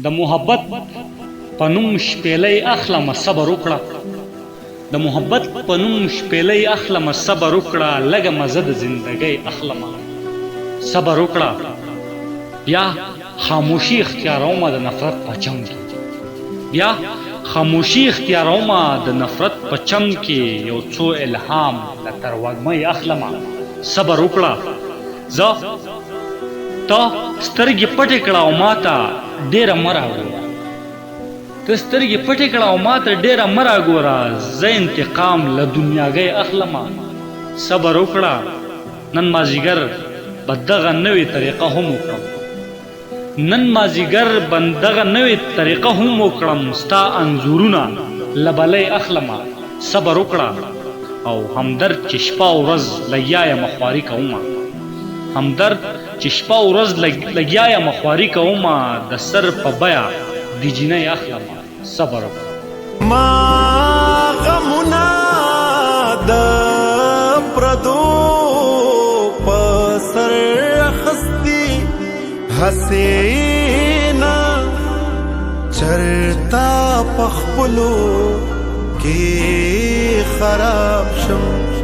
د محبت پنوم شپېلۍ اخلم صبر وکړه د محبت پنوم شپېلۍ اخلم صبر وکړه لږه مزه د زندګۍ اخلم صبر وکړه بیا خاموشي اختیارومه د نفرت په چم کې بیا خاموشي اختیارومه د نفرت په چم کې یو څو الهام له تروږمۍ اخلمه صبر وکړه زه ته سترګې پټې کړه او ماته ډېره مه راګوره ته سترګې پټې کړه او ماته ډېره مه راګوره زه انتقام له دنیاګۍ اخلمه صبر وکړه نن مازدیګر به دغه نوې طریقه هم وکړم نن مازدیګر به دغه نوې طریقه هم وکړم ستا انځورونه له بلۍ اخلمه صبر وکړه او همدرد چې شپه او ورځ لګیا یم خواري کومه همدرد چې شپه او ورځ لګیا یم خواري کومه د سر په بیه د جینۍ اخلمه صبر وکړه ما غمونه د پردو په سر اخستي حسینا چرتا پخپلو کې خراب شم